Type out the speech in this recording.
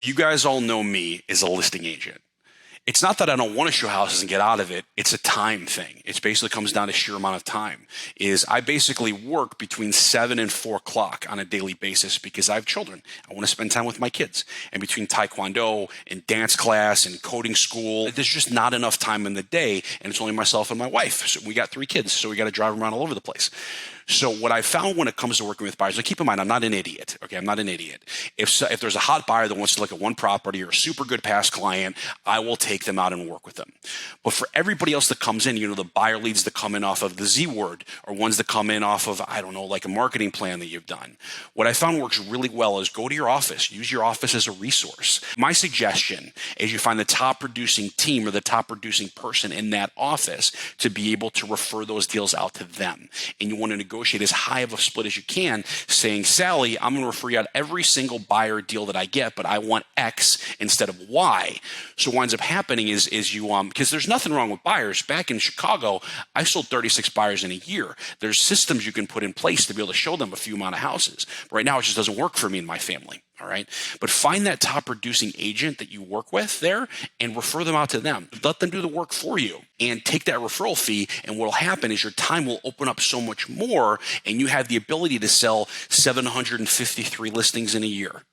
You guys all know me as a listing agent. It's not that I don't want to show houses and get out of it. It's a time thing. It basically comes down to sheer amount of time. Is I basically work between 7 and 4 o'clock on a daily basis because I have children. I want to spend time with my kids. And between taekwondo and dance class and coding school, there's just not enough time in the day. And it's only myself and my wife. So we got 3 kids, so we got to drive them around all over the place. So what I found when it comes to working with buyers, like keep in mind, I'm not an idiot. Okay, I'm not an idiot. If there's a hot buyer that wants to look at one property or a super good past client, I will take them out and work with them. But for everybody else that comes in, the buyer leads that come in off of the Z word or ones that come in off of, I don't know, like a marketing plan that you've done. What I found works really well is go to your office, use your office as a resource. My suggestion is you find the top producing team or the top producing person in that office to be able to refer those deals out to them. And you want to negotiate as high of a split as you can, saying, Sally, I'm going to refer you out every single buyer deal that I get, but I want X instead of Y. So what ends up happening is you, because there's nothing wrong with buyers. Back in Chicago, I sold 36 buyers in a year. There's systems you can put in place to be able to show them a few amount of houses. But right now, it just doesn't work for me and my family. All right. But find that top producing agent that you work with there and refer them out to them. Let them do the work for you and take that referral fee. And what will happen is your time will open up so much more and you have the ability to sell 753 listings in a year.